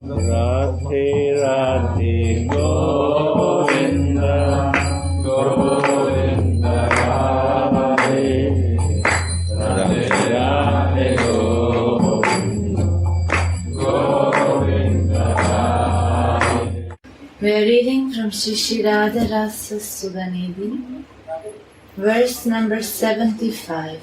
Radhe Radhe Govinda Govinda Radhe Radhe Radhe Govinda Govinda Radhe. We are reading from Shri Radha Rasa Sudhanidhi, verse number 75.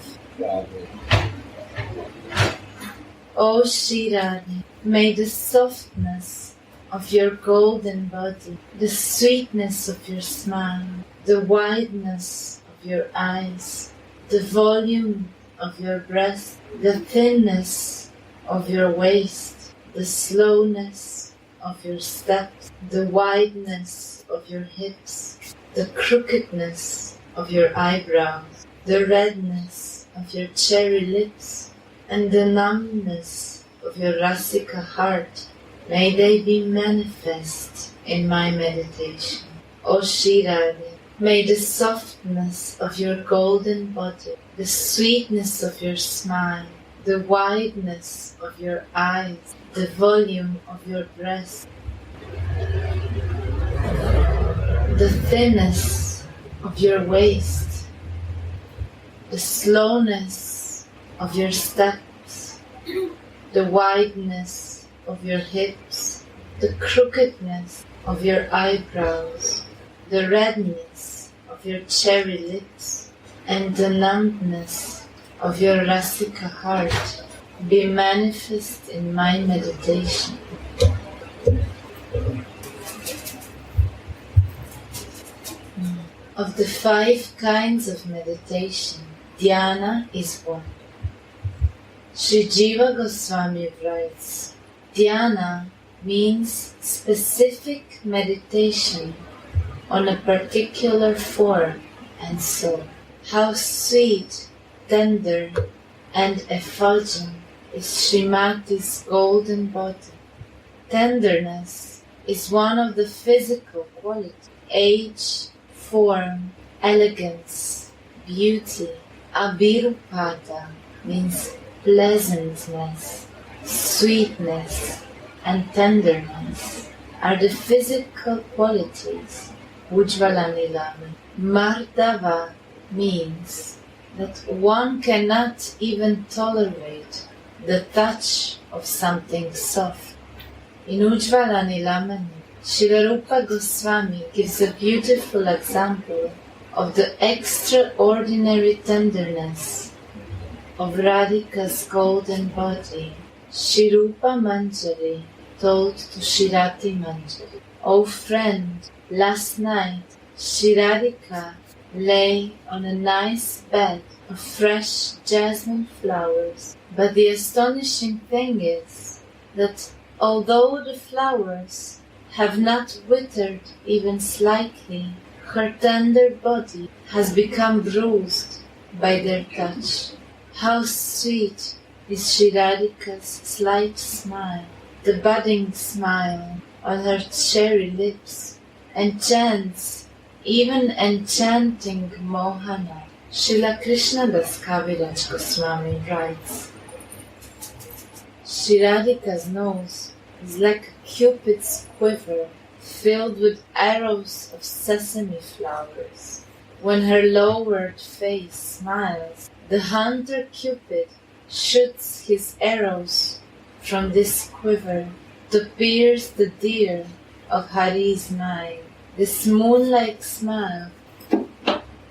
O Shri Radha, may the softness of your golden body, the sweetness of your smile, the wideness of your eyes, the volume of your breast, the thinness of your waist, the slowness of your steps, the wideness of your hips, the crookedness of your eyebrows, the redness of your cherry lips, and the numbness of your Rasika heart, may they be manifest in my meditation. O Shri Radha, may the softness of your golden body, the sweetness of your smile, the wideness of your eyes, the volume of your breast, the thinness of your waist, the slowness of your steps, the wideness of your hips, the crookedness of your eyebrows, the redness of your cherry lips, and the numbness of your Rasika heart be manifest in my meditation. Of the 5 kinds of meditation, dhyana is one. Sri Jiva Goswami writes, dhyana means specific meditation on a particular form and soul. How sweet, tender, and effulgent is Srimati's golden body. Tenderness is one of the physical qualities. Age, form, elegance, beauty. Abhirupada means pleasantness, sweetness, and tenderness are the physical qualities. Ujvalanilami. Mardava means that one cannot even tolerate the touch of something soft. In Ujvalanilami, Srila Rupa Goswami gives a beautiful example of the extraordinary tenderness of Radhika's golden body. Shri Rupa Manjari told to Shirati Manjari, O friend, last night Shri Radhika lay on a nice bed of fresh jasmine flowers, but the astonishing thing is that although the flowers have not withered even slightly, her tender body has become bruised by their touch. How sweet is Shri Radhika's slight smile, the budding smile on her cherry lips, enchants, even enchanting Mohana. Srila Krishnadas Kaviraj Goswami writes, Shri Radhika's nose is like a cupid's quiver filled with arrows of sesame flowers. When her lowered face smiles, the hunter Cupid shoots his arrows from this quiver to pierce the deer of Hari's mind. This moon-like smile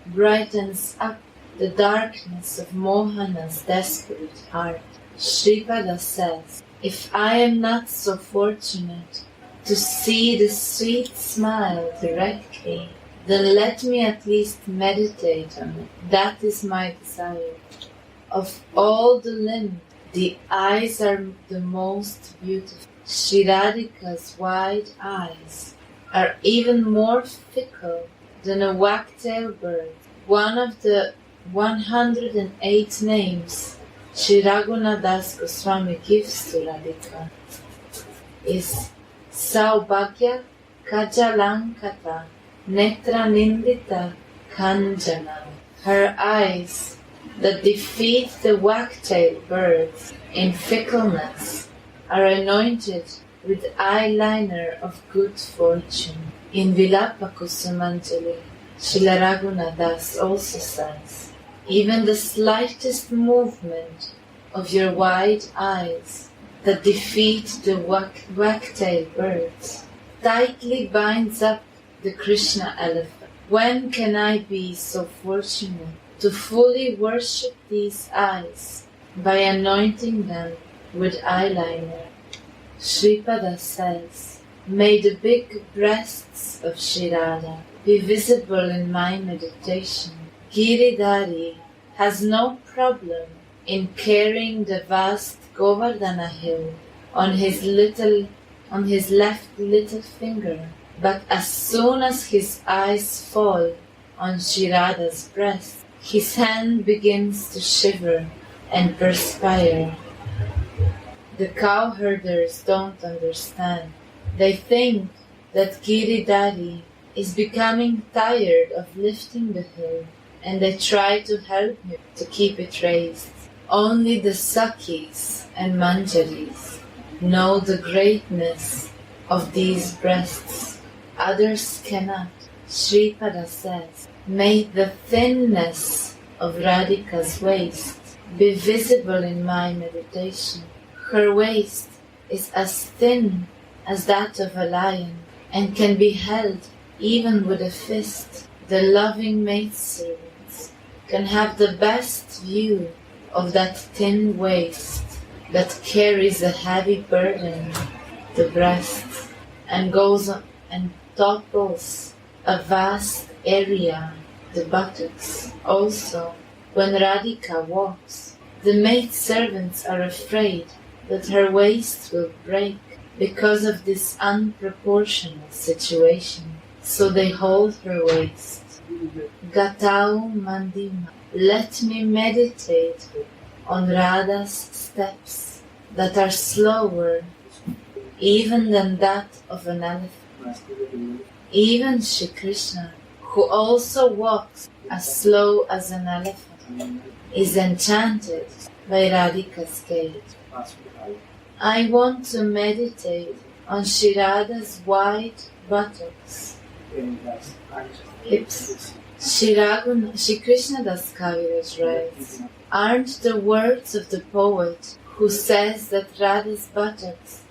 brightens up the darkness of Mohana's desperate heart. Shripada says, if I am not so fortunate to see the sweet smile directly, then let me at least meditate on it. That is my desire. Of all the limbs, the eyes are the most beautiful. Shri Radhika's wide eyes are even more fickle than a wagtail bird. One of the 108 names Shri Raghunadas Goswami gives to Radhika is Saubhagya Kajalankata Netra Nindita Kanjana. Her eyes that defeat the wagtail birds in fickleness are anointed with eyeliner of good fortune. In Vilapa Kusumanjali, Srila Raghunath Das also says, even the slightest movement of your wide eyes that defeat the wagtail birds tightly binds up the Krishna elephant. When can I be so fortunate to fully worship these eyes by anointing them with eyeliner? Sripada says, may the big breasts of Sri Radha be visible in my meditation. Giridhari has no problem in carrying the vast Govardhana hill on his left little finger, but as soon as his eyes fall on Sri Radha's breast, his hand begins to shiver and perspire. The cowherders don't understand. They think that Giridhari is becoming tired of lifting the hill, and they try to help him to keep it raised. Only the Sakhis and Manjaris know the greatness of these breasts. Others cannot. Sripada says, may the thinness of Radhika's waist be visible in my meditation. Her waist is as thin as that of a lion and can be held even with a fist. The loving maidservants can have the best view of that thin waist that carries a heavy burden, the breast, and goes on and topples a vast area, the buttocks. Also, when Radhika walks, the maidservants are afraid that her waist will break because of this unproportional situation, so they hold her waist. Gatau Mandima, let me meditate on Radha's steps that are slower even than that of an elephant. Even Shri Krishna, who also walks as slow as an elephant, is enchanted by Radhika's gait. I want to meditate on Shri Radha's wide buttocks, hips. Shri Krishna Das Kaviraj writes, aren't the words of the poet who says that Radha's buttocks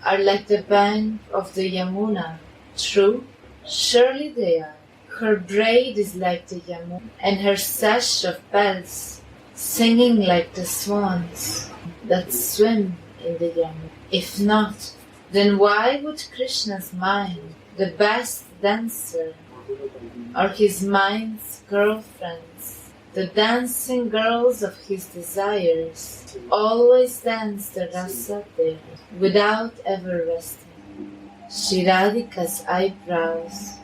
are like the bank of the Yamuna true? Surely they are. Her braid is like the Yamuna, and her sash of bells singing like the swans that swim in the Yamuna. If not, then why would Krishna's mind, the best dancer, or his mind's girlfriends, the dancing girls of his desires, always dance the Rasa there without ever resting? Shri Radhika's eyebrows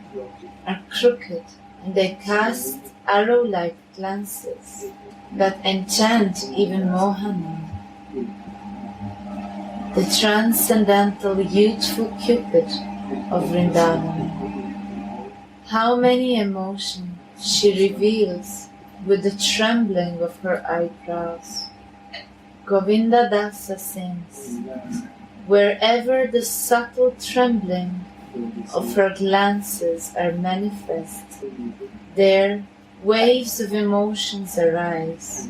are crooked, and they cast arrow-like glances that enchant even Mohana, the transcendental youthful Cupid of Vrindavan. How many emotions she reveals with the trembling of her eyebrows. Govinda Dasa sings, wherever the subtle trembling of her glances are manifest, there waves of emotions arise,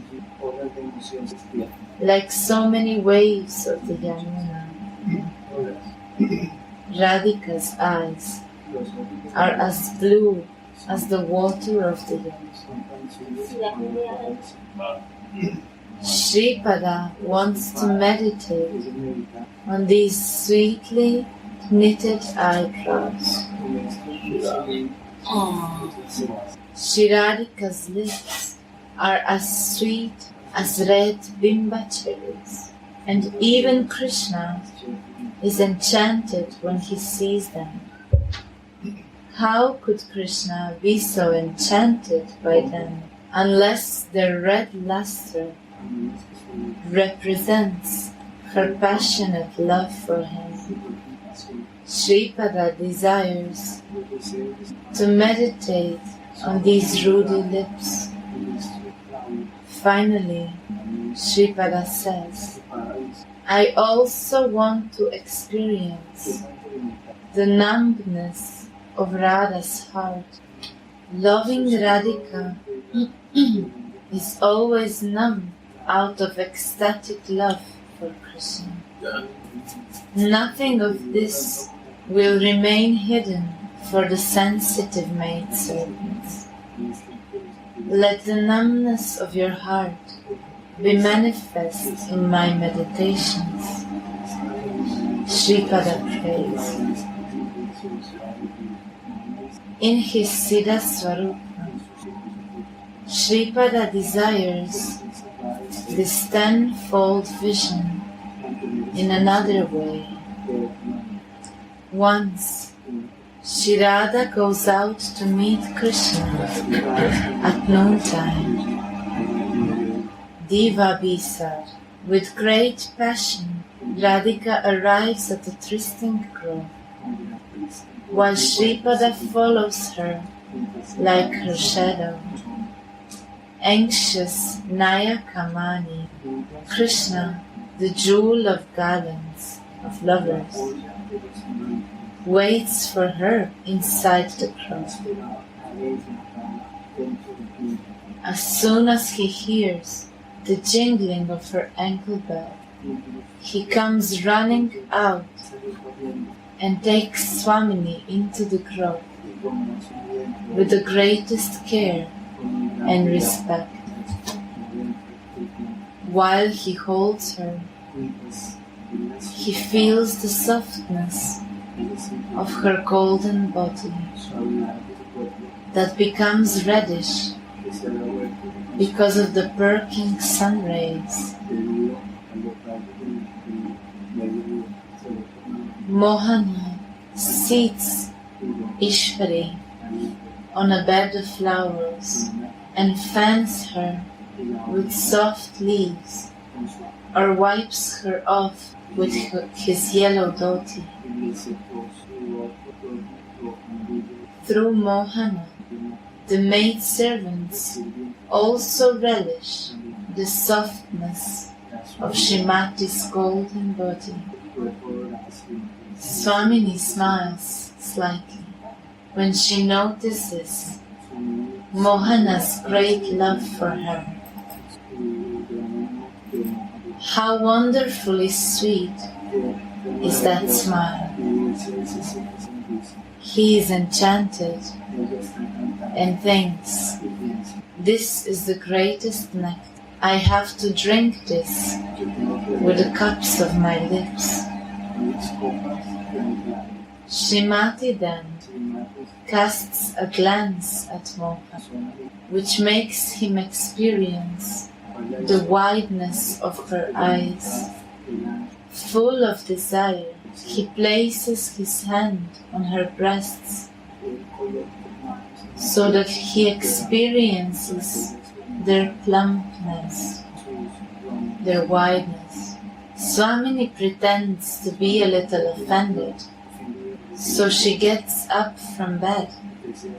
like so many waves of the Yamuna. Radhika's eyes are as blue as the water of the Yamuna. Sripada wants to meditate on these sweetly knitted eyebrows. Shri Radhika's lips are as sweet as red bimba cherries, and even Krishna is enchanted when he sees them. How could Krishna be so enchanted by them unless their red luster represents her passionate love for him? Sripada desires to meditate on these rudy lips. Finally, Sripada says, I also want to experience the numbness of Radha's heart. Loving Radhika is always numb out of ecstatic love for Krishna. Nothing of this will remain hidden for the sensitive maidservants. Let the numbness of your heart be manifest in my meditations. Shripada prays. In his Siddha Swarupa, Shripada desires this tenfold vision in another way. Once, Shri Radha goes out to meet Krishna at noontime. Diva Bisar, with great passion, Radhika arrives at the trysting grove, while Shripada follows her like her shadow. Anxious Nayakamani, Krishna, the jewel of gallants, of lovers, waits for her inside the crowd. As soon as he hears the jingling of her ankle bell, he comes running out and takes Swamini into the grove with the greatest care and respect. While he holds her, he feels the softness of her golden body that becomes reddish because of the perking sun rays. Mohana seats Ishvari on a bed of flowers and fans her with soft leaves, or wipes her off with his yellow dhoti. Through Mohana, the maidservants also relish the softness of Shrimati's golden body. Swamini smiles slightly when she notices Mohana's great love for her. How wonderfully sweet is that smile. He is enchanted and thinks, this is the greatest nectar. I have to drink this with the cups of my lips. Shrimati then casts a glance at Mohana, which makes him experience the wideness of her eyes. Full of desire, he places his hand on her breasts so that he experiences their plumpness, their wideness. Swamini pretends to be a little offended, so she gets up from bed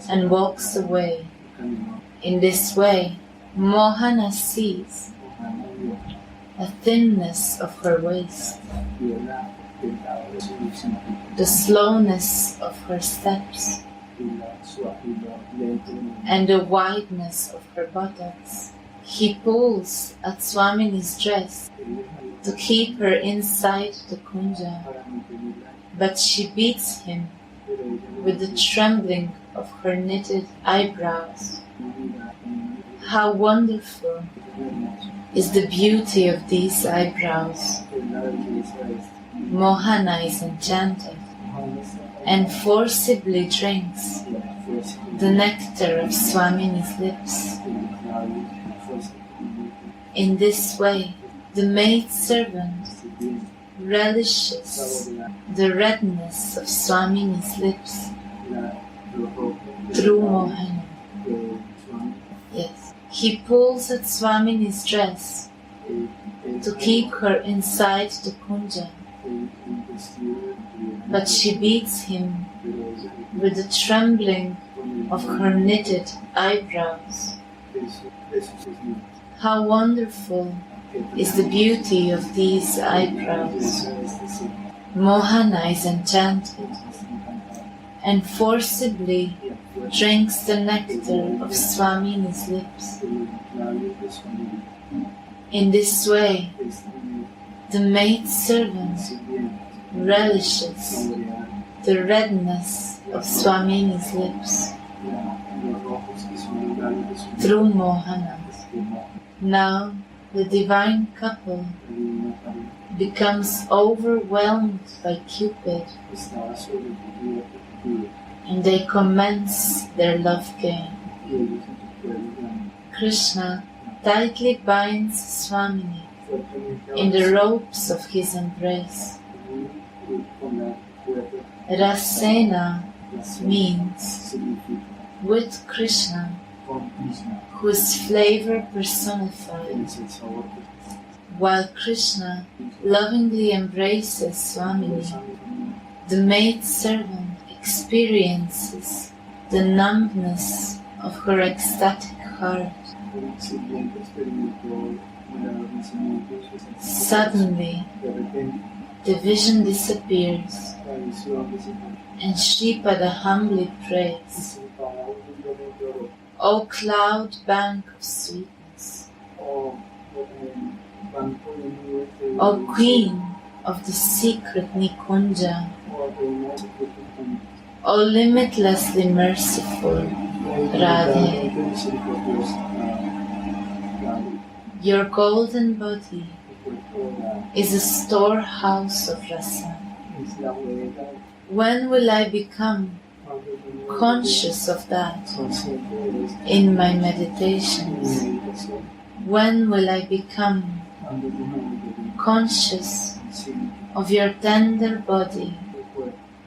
and walks away. In this way, Mohana sees a thinness of her waist, the slowness of her steps, and the wideness of her buttocks. He pulls at Swamini's dress to keep her inside the kunja, but she beats him with the trembling of her knitted eyebrows. How wonderful is the beauty of these eyebrows! Mohana is enchanted and forcibly drinks the nectar of Swamini's lips. In this way, the maidservant relishes the redness of Swamini's lips through Mohana. Yes, he pulls at Swamini's dress to keep her inside the kunja, but she beats him with the trembling of her knitted eyebrows. How wonderful is the beauty of these eyebrows. Mohana is enchanted and forcibly drinks the nectar of Swamini's lips. In this way, the maidservant relishes the redness of Swamini's lips through Mohana. Now the divine couple becomes overwhelmed by Cupid, and they commence their love game. Krishna tightly binds Swamini in the ropes of his embrace. Rasena means with Krishna, whose flavor personified. While Krishna lovingly embraces Swamini, the maidservant experiences the numbness of her ecstatic heart. Suddenly, the vision disappears, and Shripada humbly prays, O cloud bank of sweetness, O queen of the secret Nikunja, O limitlessly merciful Radha, your golden body is a storehouse of Rasa. When will I become conscious of that in my meditations? When will I become conscious of your tender body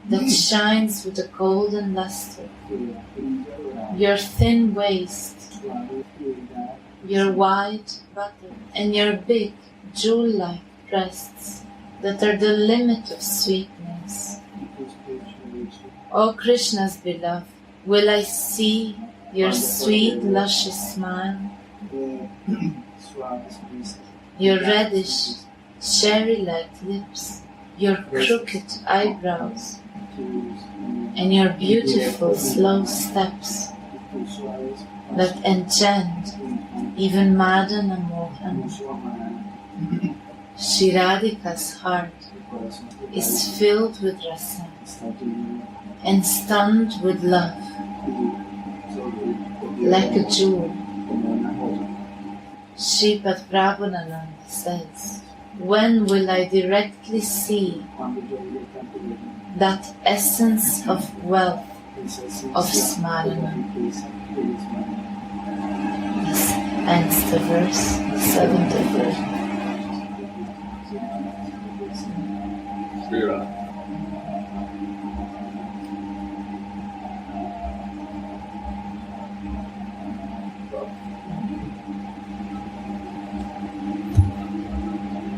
that shines with a golden luster, your thin waist, your wide buttock, and your big jewel-like breasts that are the limit of sweetness? O Krishna's beloved, will I see your sweet, luscious smile, your reddish, cherry-like lips, your crooked eyebrows, and your beautiful slow steps that enchant even Madan and Mohan? Shri Radhika's heart is filled with rasa and stunned with love, like a jewel. Sripad Prabhupada says, when will I directly see that essence of wealth of Smarana? This ends the verse 73.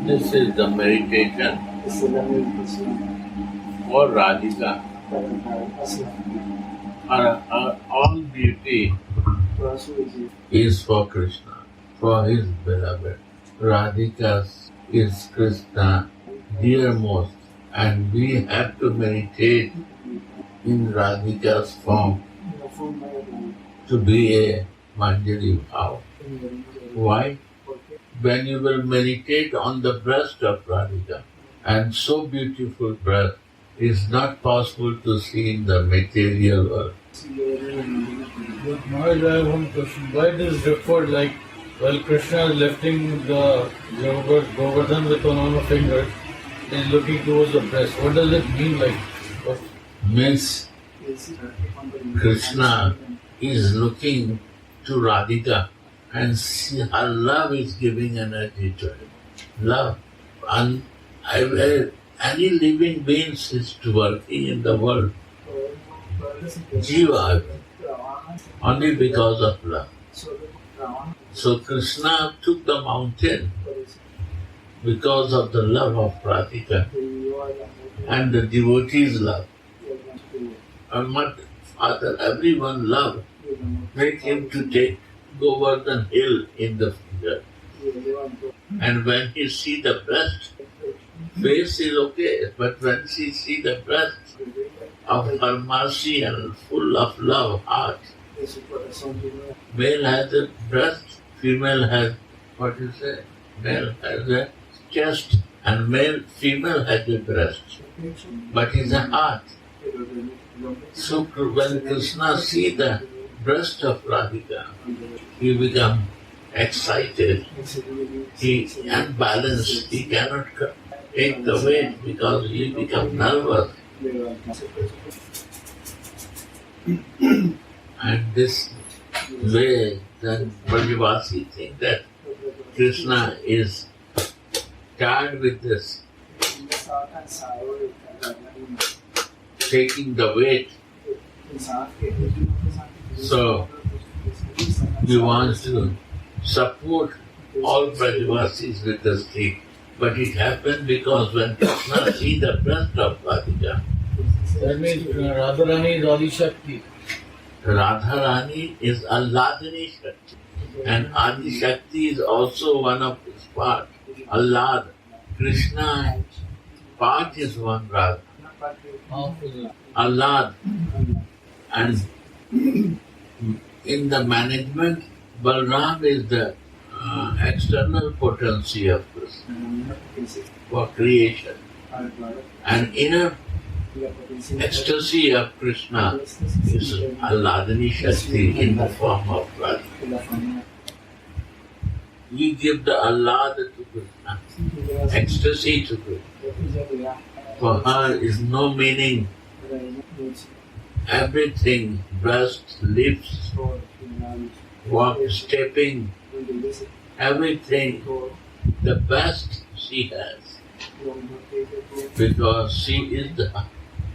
This is the meditation for Radhika. All beauty is for Krishna, for his beloved. Radhika is Krishna, dearmost, and we have to meditate in Radhika's form to be a Manjari Bhav. Why? When you will meditate on the breast of Radhika, and so beautiful breast is not possible to see in the material world. But Maharaj, I have one question. Why does it refer like, while Krishna is lifting the Govardhan with one of the fingers, is looking towards the breast? What does it mean like? Means Krishna is looking to Radhika and her love is giving energy to him. Love. And any living beings is working in the world. Jiva. Only because of love. So Krishna took the mountain because of the love of Radhika and the devotees' love. And Father, everyone love. Make him to take Govardhan hill in the finger. And when he see the breast, face is okay, but when she see the breast of her mercy and full of love heart, male has a breast, female has, what you say, male has a chest, and female has a breast, but it's a heart. So when Krishna see the breast of Radhika, he become excited, he unbalanced, he cannot take the weight because he become nervous. And this way, then Brajavasi think that Krishna is tired with this, taking the weight. So he wants to support all Brajavasis with the stick. But it happened because when Krishna see the breast of Radhika, That means Radharani is Adi Shakti. Radharani is Alladini Shakti. And Adi Shakti is also one of his part. Allad. Krishna part is one Radha. Allad. And in the management, Balram is the external potency of Krishna for creation. And inner ecstasy of Krishna is Alladini Shakti in the form of Radha. We give the Allad to Krishna, ecstasy to Krishna. For her is no meaning. Everything, breast, lips, walk, stepping, everything, the best she has. Because she is the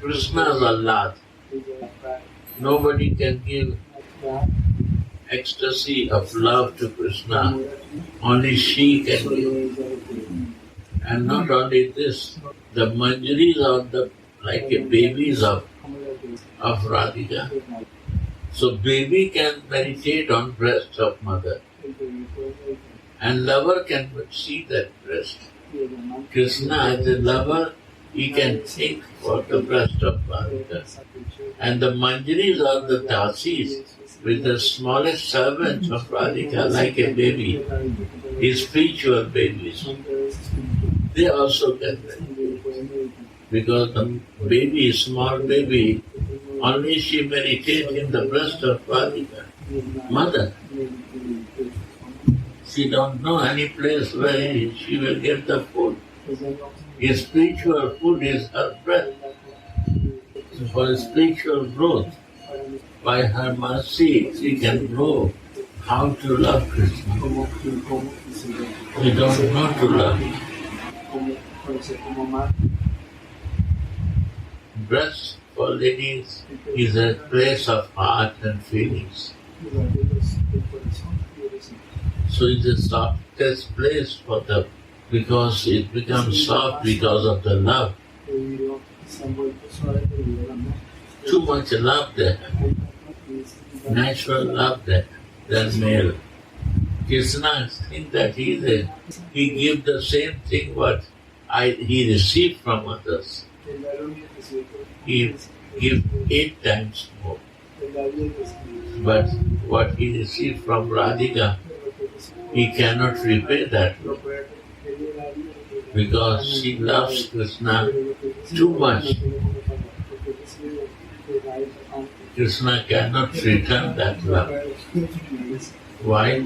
Krishna's Allad. Nobody can give ecstasy of love to Krishna. Only she can give. And not only this, the manjaris are like a babies of Radhika. So baby can meditate on breast of mother. And lover can see that breast. Krishna as a lover, he can think for the breast of Radhika. And the manjaris are the dasis, with the smallest servants of Radhika, like a baby, his spiritual babies. They also can meditate. Because the baby, small baby, only she meditates in the breast of Radhika, mother. She don't know any place where she will get the food. His spiritual food is her breath. For spiritual growth, by her mercy, she can grow how to love Krishna. We don't know to love. Breast for ladies is a place of heart and feelings. So it's the softest place for them because it becomes soft because of the love. Too much love there. Natural love there than male. Krishna thinks that he gives the same thing what he received from others. He gives 8 times more. But what he received from Radhika, he cannot repay that because she loves Krishna too much. Krishna cannot return that love. Why?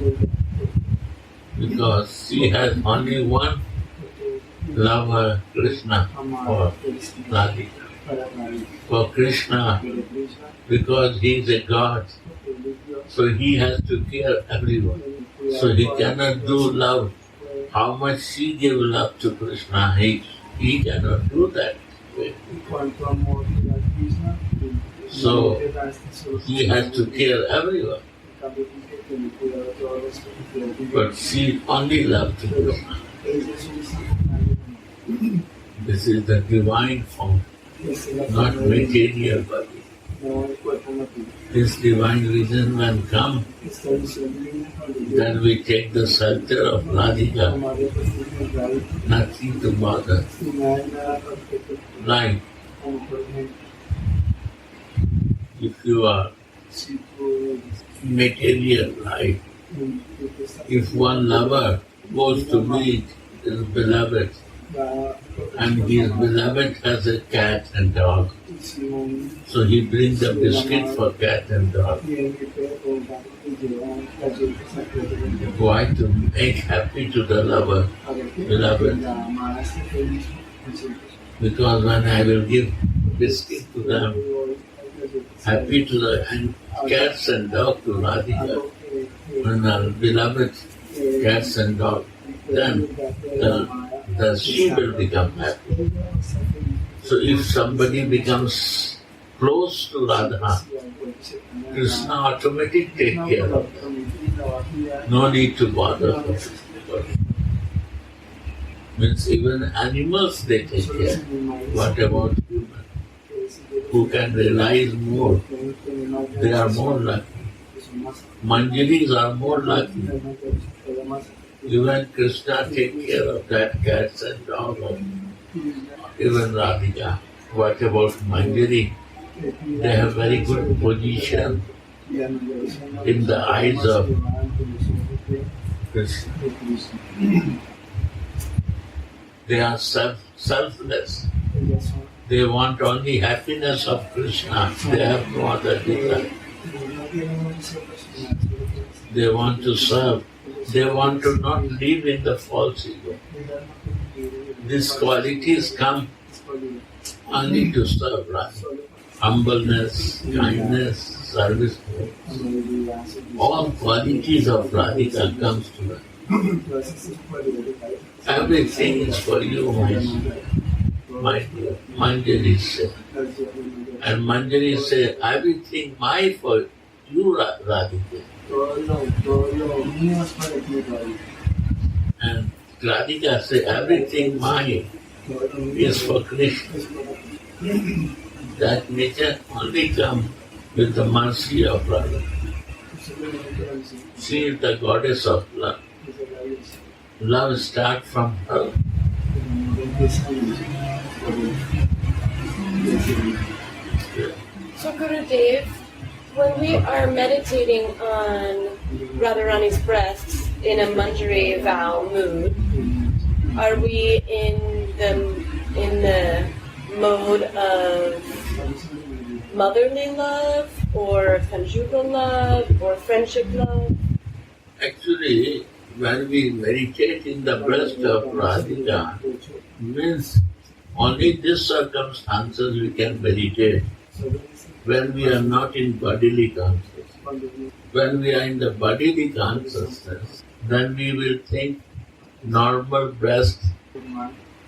Because she has only one lover, Krishna, for Radhika. For Krishna, because he is a God, so he has to care everyone. So he cannot do love. How much she gave love to Krishna, he cannot do that way. So he has to care everyone. But she only loved Krishna. This is the divine form, not material body. This divine reason when come, Then we take the shelter of Radhika, nothing to bother. Like, if you are material life, if one lover goes to meet his beloved, and his beloved has a cat and dog, so he brings a biscuit for cat and dog. Why? To make happy to the lover, beloved. Because when I will give biscuit to them, happy to the and cats and dog to Radhika, when our beloved cats and dog, then she will become happy. So if somebody becomes close to Radha, Krishna automatically take care of them. No need to bother. Means even animals they take care. What about humans? Who can realize more? They are more lucky. Manjaris are more lucky. Even Krishna take care of that cats and dogs. Even Radhika. What about Manjari? They have very good position in the eyes of Krishna. They are selfless. They want only happiness of Krishna. They have no other desire. They want to serve. They want to not live in the false ego. These qualities come only to serve, right? Humbleness, kindness, service. All qualities of Radhika comes to them. Everything is for you, my dear. Manjari said. And Manjari said, everything my for you, Radhika. And Radhika said, everything mine is for Krishna. That nature only comes with the mercy of Radha. She is the goddess of love. Love starts from her. So Gurudev, when we are meditating on Radharani's breasts in a Manjari vow mood, are we in the mode of motherly love or conjugal love or friendship love? Actually, when we meditate in the breast of Radhika, means only these circumstances we can meditate. When we are not in bodily consciousness. When we are in the bodily consciousness, then we will think normal breast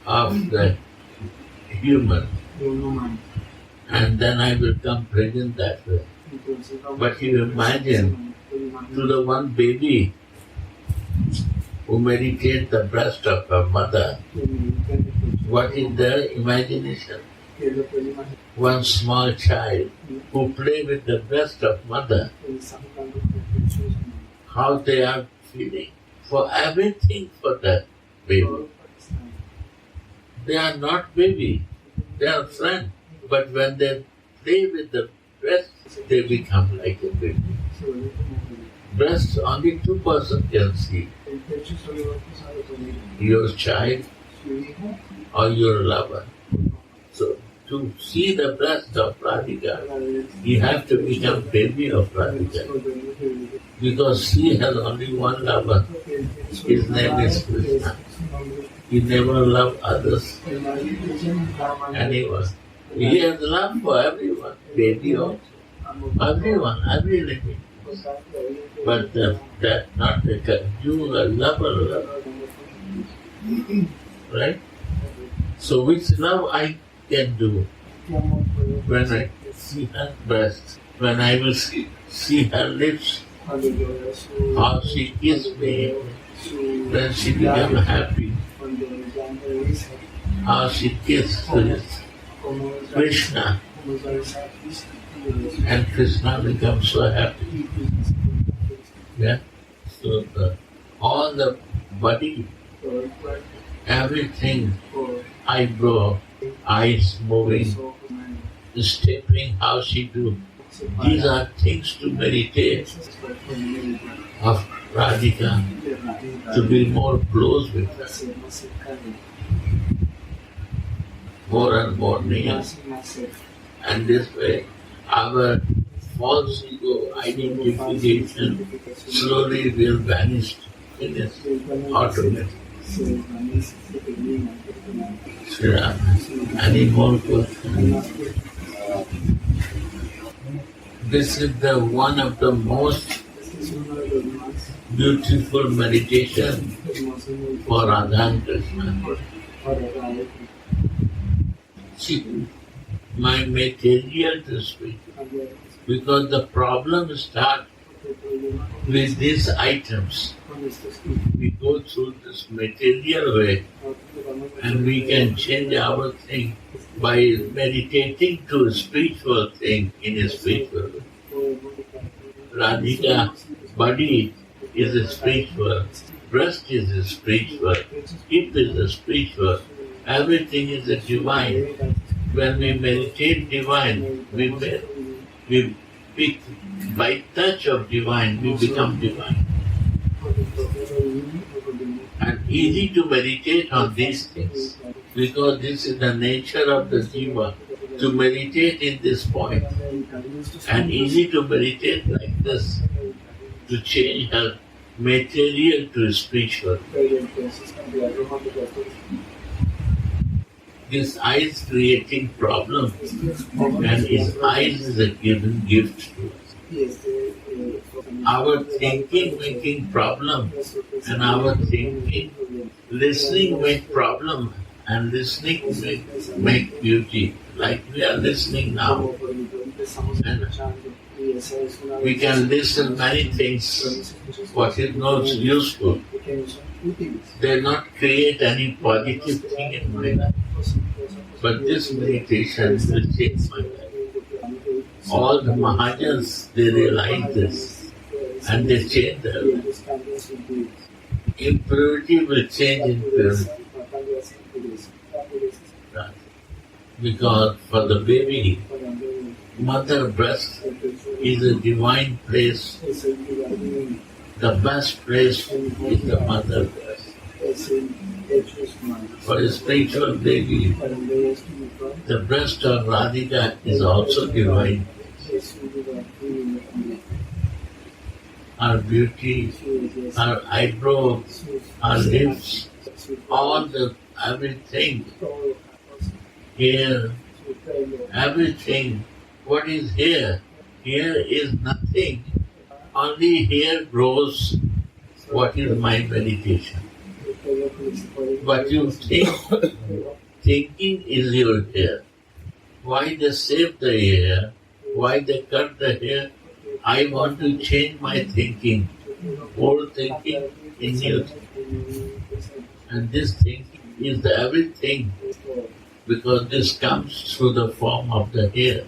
of the human. And then I will come present that way. But you imagine to the one baby who meditates the breast of her mother, what is their imagination? One small child who play with the breast of mother, how they are feeling for everything for that baby. They are not baby, they are friends. But when they play with the breast, they become like a baby. Breast only two persons can see. Your child or your lover. So to see the breast of Radhika, you have to become baby of Radhika. Because she has only one lover. His name is Krishna. He never loved others, anyone. He has love for everyone, baby also. Everyone, every living. But that not the conjugal lover. Right? So which love I can do when I see her breast, when I will see her lips, how she kissed me, when she became happy, how she kissed Krishna, and Krishna becomes so happy. Yeah. So all the body, everything, eyebrow, eyes moving, stepping, how she do. These are things to meditate of Radhika, to be more close with her. More and more near. And this way, our false ego identification slowly will vanish in its automatic. Any more questions? This is the one of the most beautiful meditation for Radha and Krishna. See, my material to speak, because the problem starts with these items. We go through this material way and we can change our thing by meditating to a spiritual thing in a spiritual way. Radhika body is a spiritual, breast is a spiritual, hip is a spiritual, everything is a divine. When we meditate divine, we by touch of divine, we become divine. And easy to meditate on these things, because this is the nature of the jiva, to meditate in this point. And easy to meditate like this, to change her material to spiritual. This eyes creating problem, and his eyes is a given gift to us. Our thinking making problem, and our thinking listening make problem, and listening make beauty. Like we are listening now, and we can listen many things what is not useful. They not create any positive thing in my life. But this meditation will change my life. All the Mahajans, they realize this and they change their life. Impurity will change in purity. Because for the baby, mother breast is a divine place. The best place is the mother breast. For a spiritual baby, the breast of Radhika is also divine. Her beauty, her eyebrow, her lips, all the everything, hair, everything. What is hair? Hair is nothing. Only hair grows. What is my meditation? But you think, thinking is your hair. Why they save the hair? Why they cut the hair? I want to change my thinking. Old thinking in new thinking. And this thinking is the everything, because this comes through the form of the hair.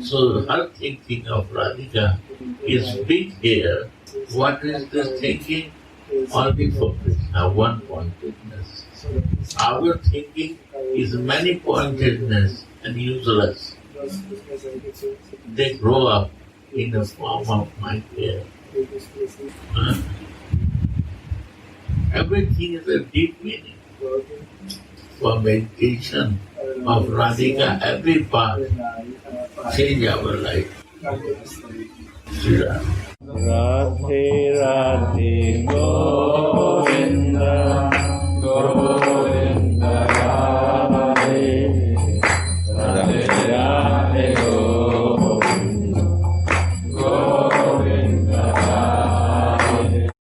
So her thinking of Radhika is big hair. What is this thinking? Only for Krishna, one pointedness. Our thinking is many pointedness and useless. They grow up in the form of my hair. Everything is a deep meaning. For meditation of Radhika, every part change our life. Radhe Radhe Go.